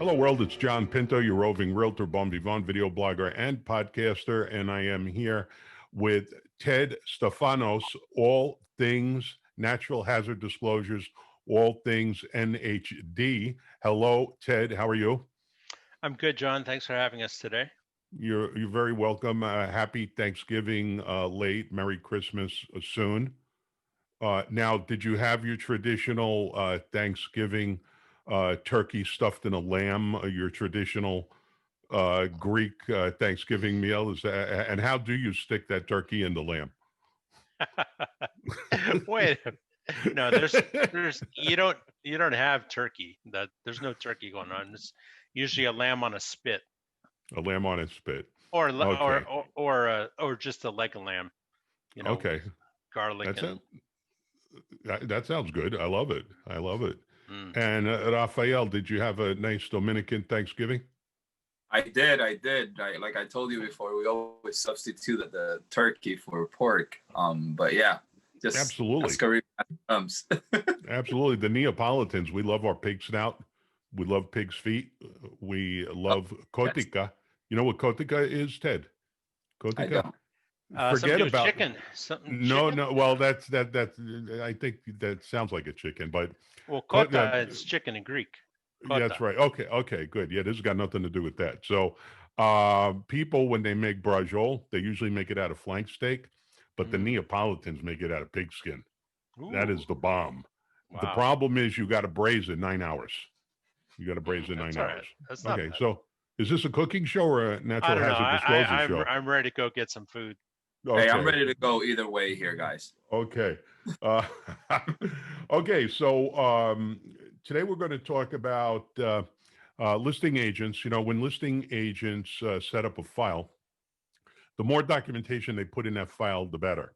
Hello, world. It's John Pinto, your roving realtor, bon vivant, video blogger, and podcaster. And I am here with Ted Stephanos, all things natural hazard disclosures, all things NHD. Hello, Ted. How are you? I'm good, John. Thanks for having us today. You're very welcome. Happy Thanksgiving late. Merry Christmas soon. Now, did you have your traditional Thanksgiving turkey stuffed in a lamb, your traditional Greek Thanksgiving meal? And how do you stick that turkey in the lamb? Wait, no, there's you don't have turkey. There's no turkey going on. It's usually a lamb on a spit, A lamb on its spit. or Okay. or just a leg of lamb. You know, Okay. garlic That's it. and. That sounds good. I love it. I love it. Mm. And Rafael, did you have a nice Dominican Thanksgiving? I did. Like I told you before, we always substitute the turkey for pork. But yeah, just Absolutely. ask Caribbean comes. Absolutely. The Neapolitans, we love our pig snout. We love pig's feet. We Oh, love yes, kotica. You know what kotica is, Ted? I Kotica? don't. Something Forget to do with about chicken. Something no, chicken. no. Well, that's. I think that sounds like a chicken, but Well, Kot- uh, kota, it's chicken in Greek. yeah, Kota. that's right. Okay, okay, good. Yeah, this has got nothing to do with that. So, people when they make brajol, they usually make it out of flank steak, but the Mm. Neapolitans make it out of pig skin. That is Ooh, the bomb. The wow. problem is you got to braise it 9 hours. You got to braise it That's nine all hours. right. That's not Okay, bad. so is this a cooking show or a I natural don't know. hazard I, disclosure I I'm show? I'm ready to go get some food. Hey, I'm Okay, ready to go either way here, guys. okay, uh, okay. So today we're going to talk about listing agents. You know, when listing agents set up a file, the more documentation they put in that file, the better.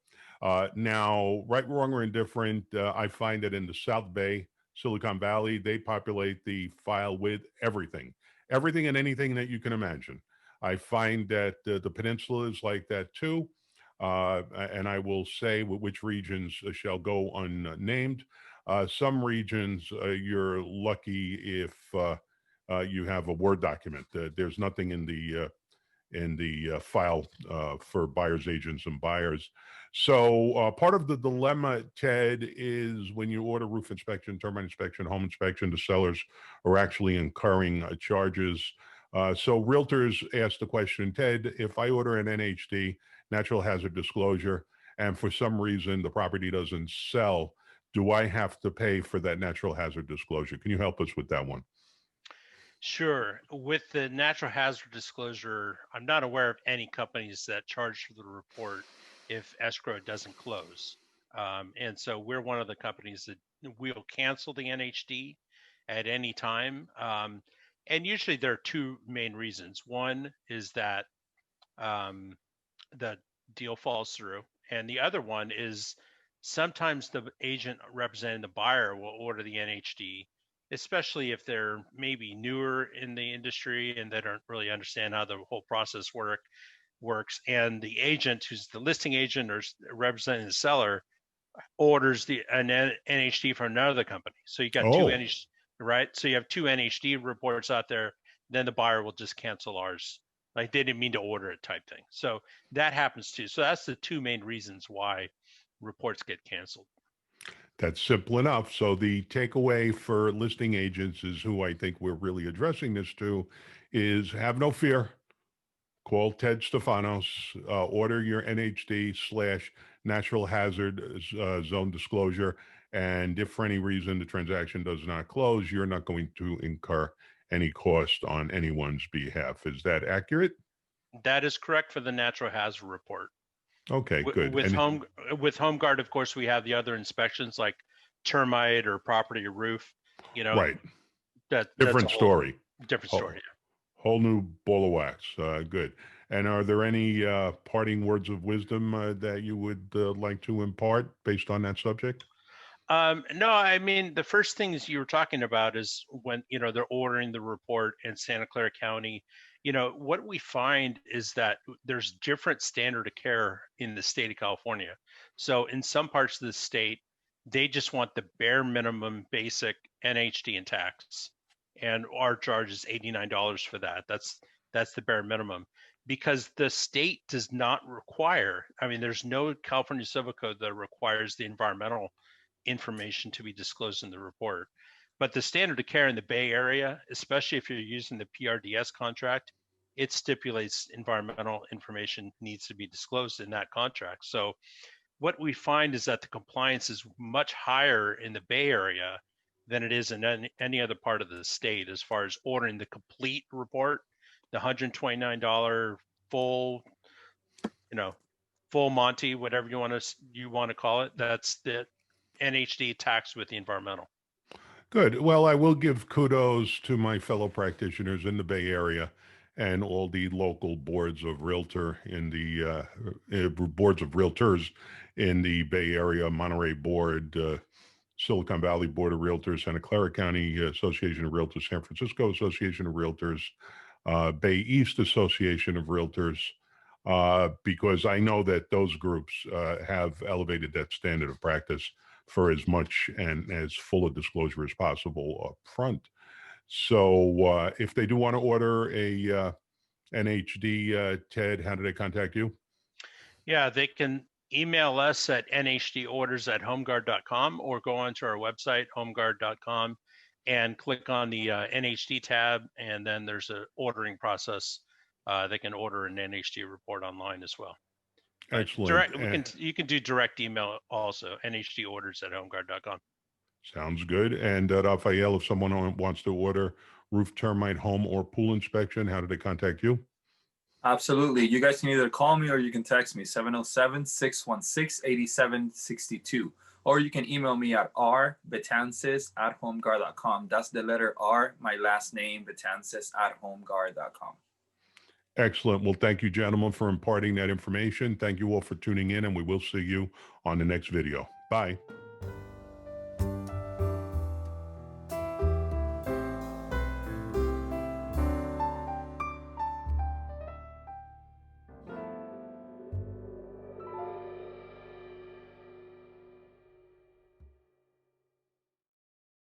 Now, right, wrong, or indifferent, I find that in the South Bay, Silicon Valley, they populate the file with everything, everything and anything that you can imagine. I find that the peninsula is like that too. And I will say which regions shall go unnamed. Some regions, you're lucky if you have a Word document. There's nothing in the file for buyers agents and buyers. So part of the dilemma, Ted, is when you order roof inspection, termite inspection, home inspection, the sellers are actually incurring charges. So realtors ask the question, Ted, if I order an NHD, natural hazard disclosure, and for some reason the property doesn't sell, do I have to pay for that natural hazard disclosure? Can you help us with that one? Sure. With the natural hazard disclosure, I'm not aware of any companies that charge for the report if escrow doesn't close. And so we're one of the companies that will cancel the NHD at any time. And usually there are two main reasons. One is that um, the deal falls through, and the other one is sometimes the agent representing the buyer will order the NHD, especially if they're maybe newer in the industry and they don't really understand how the whole process works. And the agent, who's the listing agent or representing the seller, orders an NHD from another company. So you got two Oh, NHD, right? So you have two NHD reports out there. Then the buyer will just cancel ours, like they didn't mean to order it, type thing. So that happens too. So that's the two main reasons why reports get canceled. that's simple enough. So the takeaway for listing agents is who I think we're really addressing this to is have no fear. Call Ted Stephanos, order your NHD slash natural hazard zone disclosure. And if for any reason the transaction does not close, you're not going to incur any cost on anyone's behalf. Is that accurate? That is correct for the natural hazard report. Okay, good. With And HomeGuard, of course, we have the other inspections like termite or property or roof. You know, right, that's a different whole story. different story. Whole new ball of wax. Good. And are there any parting words of wisdom that you would like to impart based on that subject? No, I mean, the first things you were talking about is when, they're ordering the report in Santa Clara County. What we find is that there's different standard of care in the state of California. So in some parts of the state, they just want the bare minimum basic NHD and tax. and our charge is $89 for that. That's the bare minimum, because the state does not require. I mean, there's no California Civil Code that requires the environmental information to be disclosed in the report. But the standard of care in the Bay Area, especially if you're using the PRDS contract, it stipulates environmental information needs to be disclosed in that contract. So what we find is that the compliance is much higher in the Bay Area than it is in any other part of the state as far as ordering the complete report, the $129 full, full Monty, whatever you want to call it. That's the NHD taxed with the environmental. Good. Well, I will give kudos to my fellow practitioners in the Bay Area and all the local boards of realtors in the Bay Area, Monterey Board, Silicon Valley Board of Realtors, Santa Clara County Association of Realtors, San Francisco Association of Realtors, Bay East Association of Realtors, because I know that those groups have elevated that standard of practice for as much and as full a disclosure as possible up front. So if they do want to order a NHD, Ted, how do they contact you? Yeah, they can email us at nhdorders@homeguard.com or go onto our website, homeguard.com, and click on the NHD tab, and then there's an ordering process. They can order an NHD report online as well. Excellent. You can do direct email also, nhdorders@homeguard.com. Sounds good. And Rafael, if someone wants to order roof, termite, home, or pool inspection, how do they contact you? Absolutely. You guys can either call me or you can text me, 707-616-8762. Or you can email me at rbetances@homeguard.com. That's the letter R, my last name, betances@homeguard.com. Excellent. Well, thank you, gentlemen, for imparting that information. Thank you all for tuning in, and we will see you on the next video. Bye.